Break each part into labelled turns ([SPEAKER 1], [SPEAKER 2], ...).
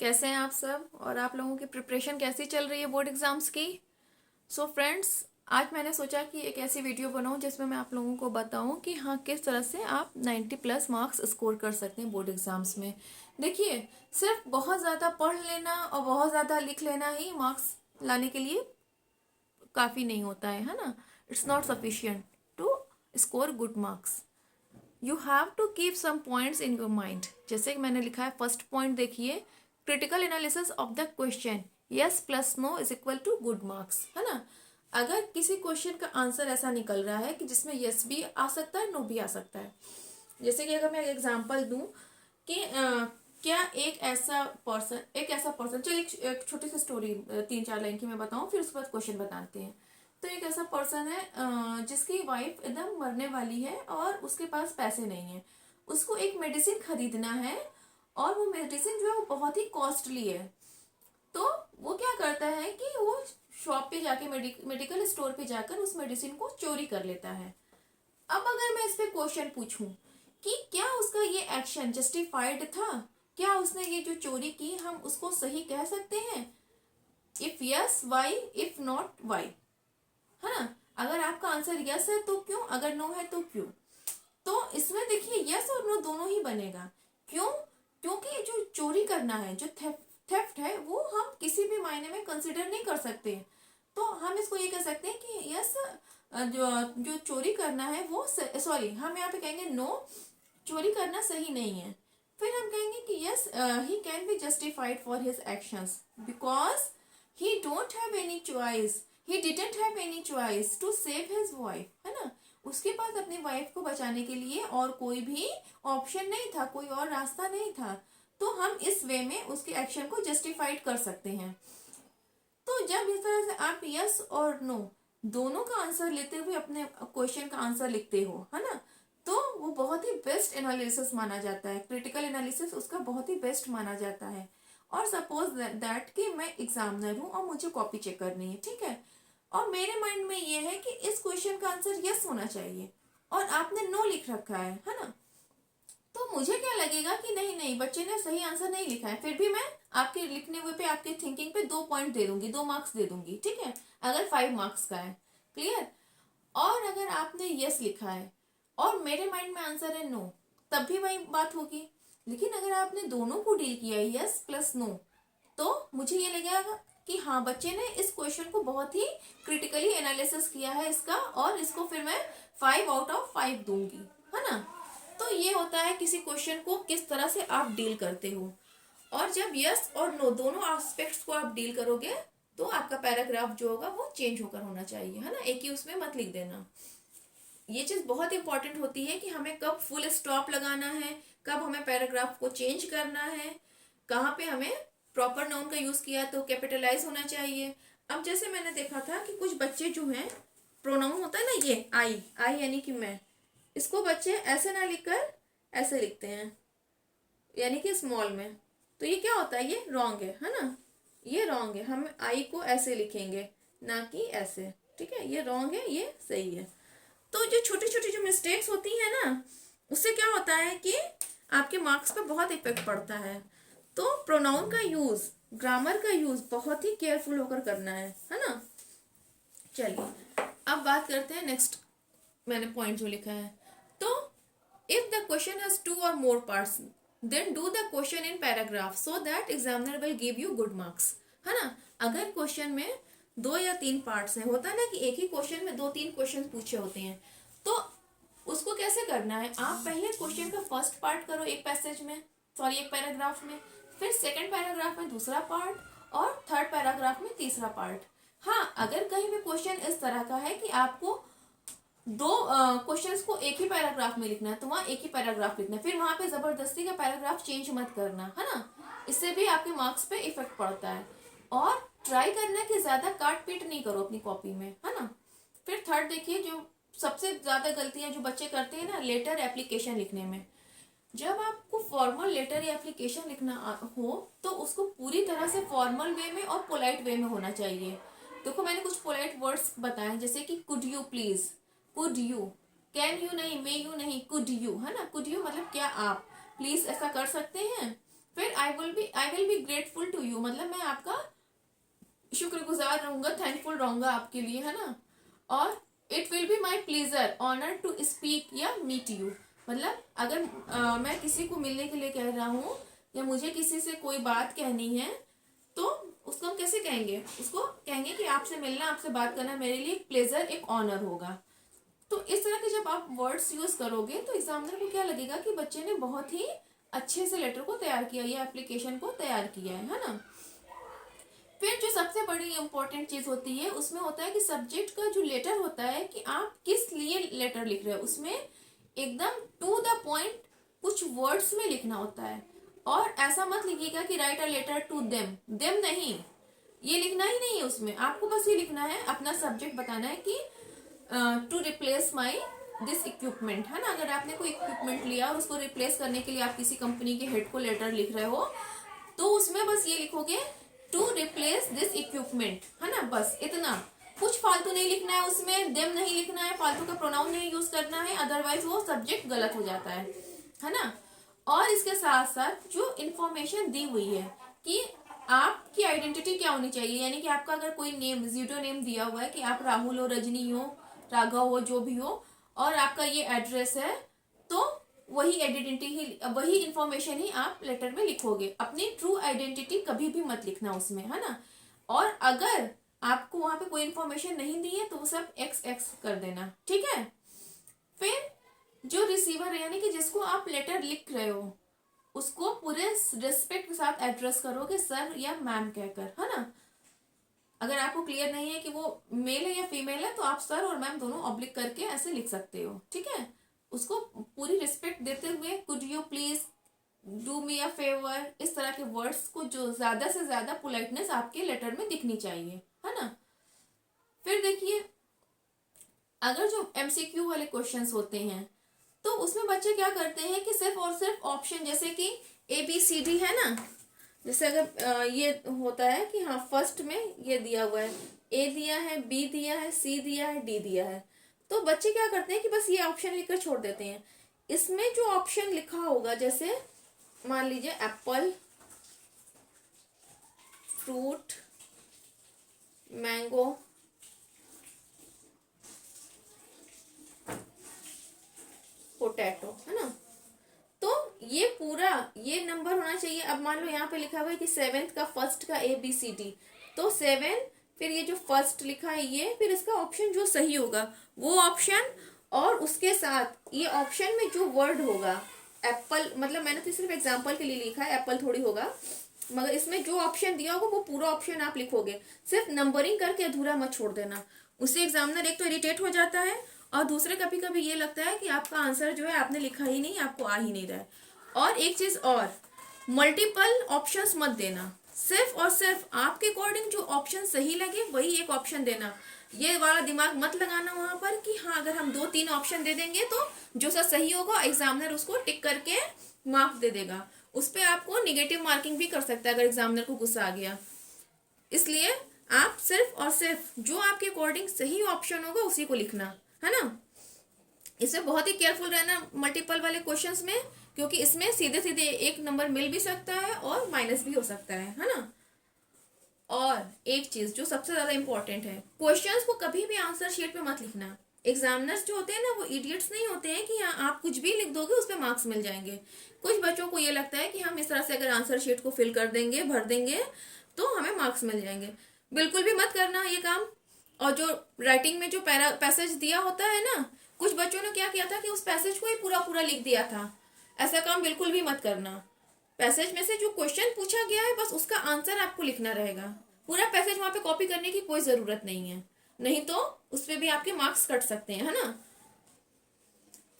[SPEAKER 1] कैसे हैं आप सब और आप लोगों की प्रिपरेशन कैसी चल रही है बोर्ड एग्जाम्स की। सो फ्रेंड्स, आज मैंने सोचा कि एक ऐसी वीडियो बनाऊं जिसमें मैं आप लोगों को बताऊं कि हाँ किस तरह से आप 90 प्लस मार्क्स स्कोर कर सकते हैं बोर्ड एग्जाम्स में। देखिए, सिर्फ बहुत ज़्यादा पढ़ लेना और बहुत ज़्यादा लिख लेना ही मार्क्स लाने के लिए काफ़ी नहीं होता है ना। It's not sufficient to score good marks. You have to keep some points in your mind. जैसे कि मैंने लिखा है, फर्स्ट पॉइंट देखिए, critical analysis of the question, yes plus no is equal to good marks, है ना। अगर किसी क्वेश्चन का आंसर ऐसा निकल रहा है कि जिसमें यस भी आ सकता है, नो भी आ सकता है। जैसे कि अगर मैं एग्जांपल दूं कि क्या एक ऐसा पर्सन चलिए एक छोटी सी स्टोरी 3-4 लाइन की मैं बताऊं, फिर उसके बाद क्वेश्चन बताते हैं। तो एक ऐसा पर्सन है जिसकी वाइफ एकदम मरने वाली है और उसके पास पैसे नहीं है। उसको एक मेडिसिन खरीदना है और वो मेडिसिन जो है वो बहुत ही कॉस्टली है। तो वो क्या करता है कि वो शॉप पे जाके मेडिकल स्टोर पे जाकर उस मेडिसिन को चोरी कर लेता है। अब अगर मैं इस पे क्वेश्चन पूछूं कि क्या उसका ये एक्शन जस्टिफाइड था, क्या उसने ये जो चोरी की हम उसको सही कह सकते हैं? If yes why, if not why, है ना। अगर आपका आंसर यस है तो क्यों, अगर नो है तो क्यों। तो इसमें देखिए यस और नो दोनों ही बनेगा। क्यों? क्योंकि जो चोरी करना है, जो थेफ्ट है, वो हम किसी भी मायने में कंसिडर नहीं कर सकते। तो हम इसको ये कह सकते हैं कि यस, जो जो चोरी करना है वो सॉरी, हम यहाँ पे कहेंगे नो, चोरी करना सही नहीं है। फिर हम कहेंगे कि yes, he can be justified for his actions because he don't have any choice, he didn't have any choice to save his wife, है ना। उसके पास अपनी वाइफ को बचाने के लिए और कोई भी ऑप्शन नहीं था, कोई और रास्ता नहीं था। तो हम इस वे में उसके एक्शन को जस्टिफाइड कर सकते हैं। तो जब इस तरह से आप यस और नो दोनों का आंसर लेते हुए अपने क्वेश्चन का आंसर लिखते हो, है ना, तो वो बहुत ही बेस्ट एनालिसिस माना जाता है। क्रिटिकल एनालिसिस उसका बहुत ही बेस्ट माना जाता है। और सपोज दैट कि मैं एग्जामिनर हूँ और मुझे कॉपी चेक करनी है, ठीक है, और मेरे माइंड में ये है कि इस क्वेश्चन का आंसर यस होना चाहिए और आपने नो लिख रखा है ना। तो मुझे क्या लगेगा कि नहीं नहीं, बच्चे ने सही आंसर नहीं लिखा है, फिर भी मैं आपके लिखने हुए पे, आपके थिंकिंग पे 2 पॉइंट दे दूंगी, 2 मार्क्स दे दूंगी, ठीक है, अगर 5 मार्क्स का है। क्लियर? और अगर आपने यस लिखा है और मेरे माइंड में आंसर है नो, तब भी वही बात होगी। लेकिन अगर आपने दोनों को डील किया, यस प्लस नो, तो मुझे ये लगेगा कि हाँ, बच्चे ने इस क्वेश्चन को बहुत ही क्रिटिकली एनालिसिस किया है इसका, और इसको फिर मैं 5 आउट ऑफ 5 दूंगी, है ना। तो ये होता है किसी क्वेश्चन को किस तरह से आप डील करते हो। और जब यस और नो दोनों एस्पेक्ट्स को आप डील करोगे तो आपका पैराग्राफ जो होगा वो चेंज होकर होना चाहिए, है ना, एक ही उसमें मत लिख देना। ये चीज बहुत इंपॉर्टेंट होती है कि हमें कब फुल स्टॉप लगाना है, कब हमें पैराग्राफ को चेंज करना है, कहाँ पे हमें प्रॉपर नाउन का यूज किया तो कैपिटलाइज होना चाहिए। अब जैसे मैंने देखा था कि कुछ बच्चे जो हैं, प्रोनाउन होता है ना, ये आई, आई यानी कि मैं, इसको बच्चे ऐसे ना लिखकर ऐसे लिखते हैं, यानी कि स्मॉल में। तो ये क्या होता है, ये रॉन्ग है ना, ये रॉन्ग है। हम आई को ऐसे लिखेंगे, ना कि ऐसे, ठीक है, ये रॉन्ग है, ये सही है। तो जो छोटी छोटी जो मिस्टेक्स होती है ना, उससे क्या होता है कि आपके मार्क्स पे बहुत इफेक्ट पड़ता है। तो प्रोनाउन का यूज, ग्रामर का यूज बहुत ही केयरफुल होकर करना है ना। चलिए अब बात करते हैं नेक्स्ट, मैंने पॉइंट जो लिखा है। तो if the question has 2 or more parts, then do the question in paragraph so that examiner will give you good marks, है ना। अगर क्वेश्चन में 2 या 3 पार्ट्स हैं, होता है ना कि एक ही क्वेश्चन में 2-3 क्वेश्चन पूछे होते हैं, तो उसको कैसे करना है, आप पहले क्वेश्चन का फर्स्ट पार्ट करो एक पैसेज में, सॉरी एक पैराग्राफ में, फिर सेकंड पैराग्राफ में दूसरा पार्ट और थर्ड पैराग्राफ में तीसरा पार्ट। हाँ, अगर कहीं भी क्वेश्चन इस तरह का है कि आपको 2 क्वेश्चंस को एक ही पैराग्राफ में लिखना है, तो वहां एक ही पैराग्राफ लिखना है, फिर वहां पे जबरदस्ती का पैराग्राफ चेंज मत करना, है ना। इससे भी आपके मार्क्स पे इफेक्ट पड़ता है। और ट्राई करना कि ज्यादा काट पीट नहीं करो अपनी कॉपी में, है ना। फिर थर्ड देखिए, जो सबसे ज्यादा गलतियां जो बच्चे करते हैं ना, लेटर एप्लीकेशन लिखने में। जब आपको फॉर्मल लेटर या एप्लीकेशन लिखना हो तो उसको पूरी तरह से फॉर्मल वे में और पोलाइट वे में होना चाहिए। देखो, मैंने कुछ पोलाइट वर्ड्स बताए, जैसे कि could you please, could you, can you नहीं, मे यू नहीं, कुड यू, है ना। कुड यू मतलब क्या आप प्लीज ऐसा कर सकते हैं। फिर I will be grateful to you, मतलब मैं आपका शुक्रगुजार रहूंगा, थैंकफुल रहूंगा आपके लिए, है ना। और it will be my pleasure honour to speak या मीट यू, मतलब अगर मैं किसी को मिलने के लिए कह रहा हूँ या मुझे किसी से कोई बात कहनी है तो उसको हम कैसे कहेंगे, उसको कहेंगे कि आपसे मिलना, आपसे बात करना मेरे लिए एक प्लेजर, एक ऑनर होगा। तो इस तरह के जब आप वर्ड्स यूज करोगे तो एग्जामिनर को क्या लगेगा कि बच्चे ने बहुत ही अच्छे से लेटर को तैयार किया या एप्लीकेशन को तैयार किया है ना। फिर जो सबसे बड़ी इंपॉर्टेंट चीज होती है उसमें होता है कि सब्जेक्ट का जो लेटर होता है कि आप किस लिए लेटर लिख रहे हो, उसमें एकदम टू द पॉइंट कुछ वर्ड्स में लिखना होता है। और ऐसा मत लिखिएगा कि right a letter to them, them नहीं, ये लिखना ही नहीं है उसमें। आपको बस ये लिखना है, अपना सब्जेक्ट बताना है कि to replace my this equipment, है ना। अगर आपने कोई इक्विपमेंट लिया और उसको रिप्लेस करने के लिए आप किसी कंपनी के हेड को लेटर लिख रहे हो तो उसमें बस ये लिखोगे टू रिप्लेस दिस इक्विपमेंट, है ना, बस इतना। कुछ फालतू नहीं लिखना है उसमें, देम नहीं लिखना है, फालतू का प्रोनाउन नहीं यूज करना है, अदरवाइज वो सब्जेक्ट गलत हो जाता है ना। और इसके साथ साथ जो इन्फॉर्मेशन दी हुई है कि आपकी आइडेंटिटी क्या होनी चाहिए, यानी कि आपका अगर कोई नेम, जीरो नेम दिया हुआ है कि आप राहुल हो, रजनी हो, राघव हो, जो भी हो, और आपका ये एड्रेस है, तो वही आइडेंटिटी ही, वही इंफॉर्मेशन ही आप लेटर में लिखोगे। अपनी ट्रू आइडेंटिटी कभी भी मत लिखना उसमें, है ना। और अगर आपको वहां पे कोई इंफॉर्मेशन नहीं दी है तो वो सब एक्स एक्स कर देना, ठीक है। फिर जो रिसीवर है यानी कि जिसको आप लेटर लिख रहे हो उसको पूरे रिस्पेक्ट के साथ एड्रेस करोगे, सर या मैम कहकर, है ना। अगर आपको क्लियर नहीं है कि वो मेल है या फीमेल है तो आप सर और मैम दोनों ऑब्लिक करके ऐसे लिख सकते हो, ठीक है। उसको पूरी रिस्पेक्ट देते हुए could you please do me a favour, इस तरह के वर्ड्स को जो ज्यादा से ज्यादा पोलाइटनेस आपके लेटर में दिखनी चाहिए, है ना। फिर देखिए अगर जो एमसीक्यू वाले क्वेश्चंस होते हैं तो उसमें बच्चे क्या करते हैं कि सिर्फ और सिर्फ ऑप्शन, जैसे कि ABCD है ना, जैसे अगर ये होता है कि हाँ फर्स्ट में ये दिया हुआ है, A दिया है, B दिया है, C दिया है, D दिया है, तो बच्चे क्या करते हैं कि बस ये ऑप्शन लिखकर छोड़ देते हैं। इसमें जो ऑप्शन लिखा होगा, जैसे मान लीजिए एप्पल, फ्रूट, मैंगो, पोटैटो, है ना, तो ये पूरा ये नंबर होना चाहिए। अब मान लो यहाँ पे लिखा हुआ है कि 7th का फर्स्ट का ABCD, तो 7, फिर ये जो फर्स्ट लिखा है ये, फिर इसका ऑप्शन जो सही होगा वो ऑप्शन, और उसके साथ ये ऑप्शन में जो वर्ड होगा एप्पल, मतलब मैंने तो सिर्फ एग्जांपल के लिए लिखा है, एप्पल थोड़ी होगा, मगर इसमें जो ऑप्शन दिया होगा वो पूरा ऑप्शन आप लिखोगे। सिर्फ नंबरिंग करके अधूरा मत छोड़ देना, उससे एग्जामिनर एक तो इरिटेट हो जाता है और दूसरे कभी कभी ये लगता है कि आपका आंसर जो है आपने लिखा ही नहीं, आपको आ ही नहीं रहा है। और एक चीज और, मल्टीपल ऑप्शंस मत देना, सिर्फ और सिर्फ आपके अकॉर्डिंग जो ऑप्शन सही लगे वही एक ऑप्शन देना। ये वाला दिमाग मत लगाना वहां पर कि हाँ अगर हम 2-3 ऑप्शन दे देंगे तो जो सा सही होगा एग्जामिनर उसको टिक करके मार्क दे देगा, उस पर आपको निगेटिव मार्किंग भी कर सकता है अगर एग्जामिनर को गुस्सा आ गया। इसलिए आप सिर्फ और सिर्फ जो आपके अकॉर्डिंग सही ऑप्शन होगा उसी को लिखना, है ना। इसमें बहुत ही केयरफुल रहना मल्टीपल वाले क्वेश्चंस में, क्योंकि इसमें सीधे सीधे एक नंबर मिल भी सकता है और माइनस भी हो सकता है ना। और एक चीज जो सबसे ज्यादा इंपॉर्टेंट है, क्वेश्चंस को कभी भी आंसर शीट पे मत लिखना। एग्जामिनर्स जो होते हैं ना वो इडियट्स नहीं होते हैं कि हाँ आप कुछ भी लिख दोगे उस पर मार्क्स मिल जाएंगे। कुछ बच्चों को ये लगता है कि हम इस तरह से अगर आंसर शीट को फिल कर देंगे, भर देंगे तो हमें मार्क्स मिल जाएंगे। बिल्कुल भी मत करना ये काम। और जो राइटिंग में जो पैसेज दिया होता है ना, कुछ बच्चों ने क्या किया था कि उस पैसेज को ही पूरा पूरा लिख दिया था। ऐसा काम बिल्कुल भी मत करना। पैसेज में से जो क्वेश्चन पूछा गया है बस उसका आंसर आपको लिखना रहेगा, पूरा पैसेज वहां पे कॉपी करने की कोई जरूरत नहीं है, नहीं तो उस पर भी आपके मार्क्स कट सकते हैं, है ना।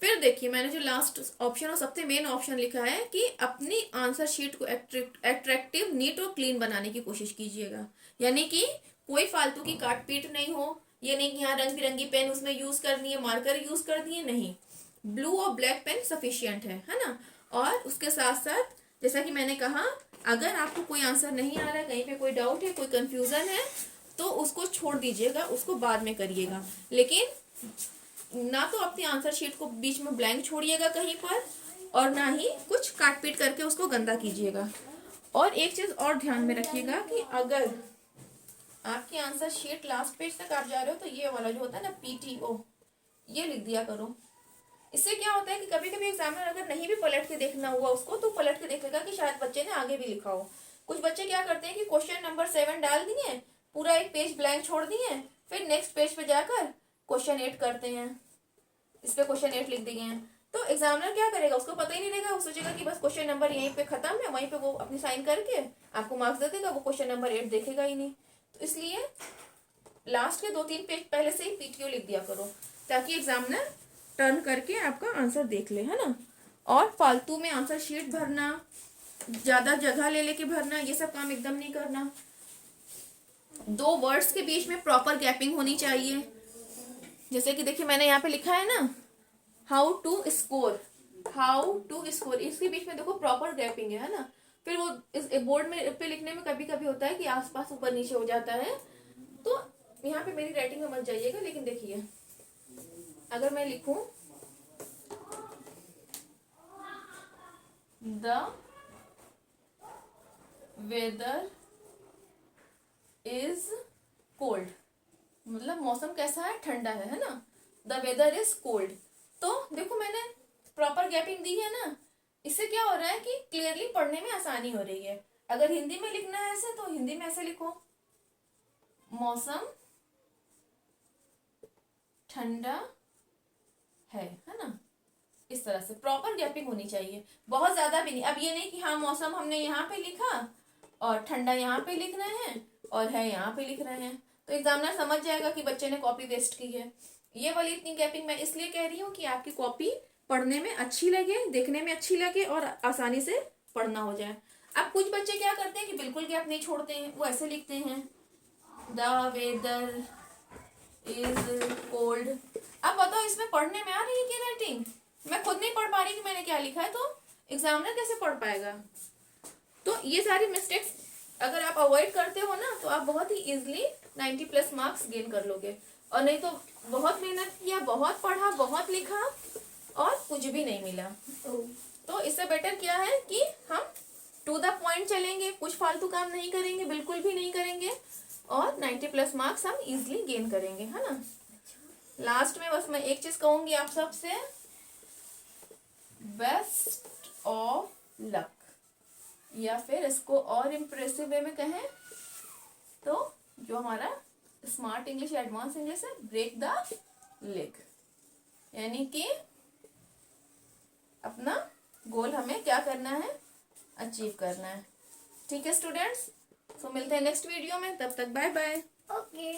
[SPEAKER 1] फिर देखिए मैंने जो लास्ट ऑप्शन और सबसे मेन ऑप्शन लिखा है कि अपनी आंसर शीट को अट्रैक्टिव, नीट और क्लीन बनाने की कोशिश कीजिएगा। यानी कि कोई फालतू की काट पीट नहीं हो, ये नहीं कि यहाँ रंग बिरंगी पेन उसमें यूज करनी है, मार्कर यूज कर दिए, नहीं, ब्लू और ब्लैक पेन सफिशियंट है ना। और उसके साथ साथ जैसा कि मैंने कहा, अगर आपको कोई आंसर नहीं आ रहा है, कहीं पे कोई डाउट है, कोई कंफ्यूजन है, तो उसको छोड़ दीजिएगा, उसको बाद में करिएगा। लेकिन ना तो अपनी आंसर शीट को बीच में ब्लैंक छोड़िएगा कहीं पर, और ना ही कुछ काट पीट करके उसको गंदा कीजिएगा। और एक चीज और ध्यान में रखिएगा कि अगर आपकी आंसर शीट लास्ट पेज तक आप जा रहे हो तो ये वाला जो होता है ना PTO, ये लिख दिया करो। इससे क्या होता है कि कभी कभी एग्जामिनर अगर नहीं भी पलट के देखना हुआ उसको, तो पलट के देखेगा कि शायद बच्चे ने आगे भी लिखा हो। कुछ बच्चे क्या करते हैं कि क्वेश्चन नंबर 7 डाल दिए, पूरा एक पेज ब्लैंक छोड़ दिए, फिर नेक्स्ट पेज पे जाकर क्वेश्चन 8 करते हैं, इस पे क्वेश्चन 8 लिख दिए हैं। तो एग्जामिनर क्या करेगा, उसको पता ही नहीं रहेगा, वो सोचेगा कि बस क्वेश्चन नंबर यहीं पे खत्म है, वहीं पे वो अपनी साइन करके आपको मार्क्स दे देगा, वो क्वेश्चन नंबर 8 देखेगा ही नहीं। तो इसलिए लास्ट के 2-3 पेज पहले से ही PTO लिख दिया करो, ताकि एग्जामिनर टर्न करके आपका आंसर देख ले, है ना। और फालतू में आंसर शीट भरना, ज्यादा जगह ले लेके भरना, ये सब काम एकदम नहीं करना। 2 वर्ड्स के बीच में प्रॉपर गैपिंग होनी चाहिए। जैसे कि देखिए मैंने यहाँ पे लिखा है ना, how to score, how to score, इसके बीच में देखो प्रॉपर गैपिंग है ना। फिर वो इस बोर्ड में पे लिखने में कभी कभी होता है कि आसपास ऊपर नीचे हो जाता है, तो यहाँ पे मेरी राइटिंग में मत जाइएगा। लेकिन देखिए अगर मैं लिखूं द वेदर इज कोल्ड, मतलब मौसम कैसा है, ठंडा है ना। द वेदर इज कोल्ड, तो देखो मैंने प्रॉपर गैपिंग दी है ना। इससे क्या हो रहा है कि क्लियरली पढ़ने में आसानी हो रही है। अगर हिंदी में लिखना है ऐसे तो हिंदी में ऐसे लिखो, मौसम ठंडा है ना। इस तरह से प्रॉपर गैपिंग होनी चाहिए, बहुत ज्यादा भी नहीं। अब ये नहीं कि हाँ मौसम हमने यहाँ पे लिखा और ठंडा यहाँ पे लिख रहे हैं और है यहाँ पे लिख रहे हैं, तो एग्जामिनर समझ जाएगा कि बच्चे ने कॉपी वेस्ट की है। ये वाली इतनी गैपिंग मैं इसलिए कह रही हूँ कि आपकी कॉपी पढ़ने में अच्छी लगे, देखने में अच्छी लगे और आसानी से पढ़ना हो जाए। अब कुछ बच्चे क्या करते हैं कि बिल्कुल गैप नहीं छोड़ते हैं, वो ऐसे लिखते हैं द वेदर इज कोल्ड। अब बताओ इसमें पढ़ने में आ रही है कि राइटिंग, मैं खुद नहीं पढ़ पा रही कि मैंने क्या लिखा है, तो एग्जामिनर कैसे पढ़ पाएगा। तो ये सारी मिस्टेक्स अगर आप अवॉइड करते हो ना, तो आप बहुत ही इजीली 90+ मार्क्स गेन कर लोगे। और नहीं तो बहुत मेहनत किया, बहुत पढ़ा, बहुत लिखा और कुछ भी नहीं मिला। तो इससे बेटर क्या है कि हम टू द पॉइंट चलेंगे, कुछ फालतू काम नहीं करेंगे, बिल्कुल भी नहीं करेंगे, और 90+ मार्क्स हम इजीली गेन करेंगे, है ना। लास्ट में बस मैं एक चीज कहूंगी आप सबसे, बेस्ट ऑफ लक, या फिर इसको और इम्प्रेसिव वे में कहें तो जो हमारा स्मार्ट इंग्लिश या एडवांस इंग्लिश है, ब्रेक द लेग, यानी कि अपना गोल हमें क्या करना है, अचीव करना है। ठीक है स्टूडेंट्स, तो मिलते हैं नेक्स्ट वीडियो में, तब तक बाय बाय।
[SPEAKER 2] ओके।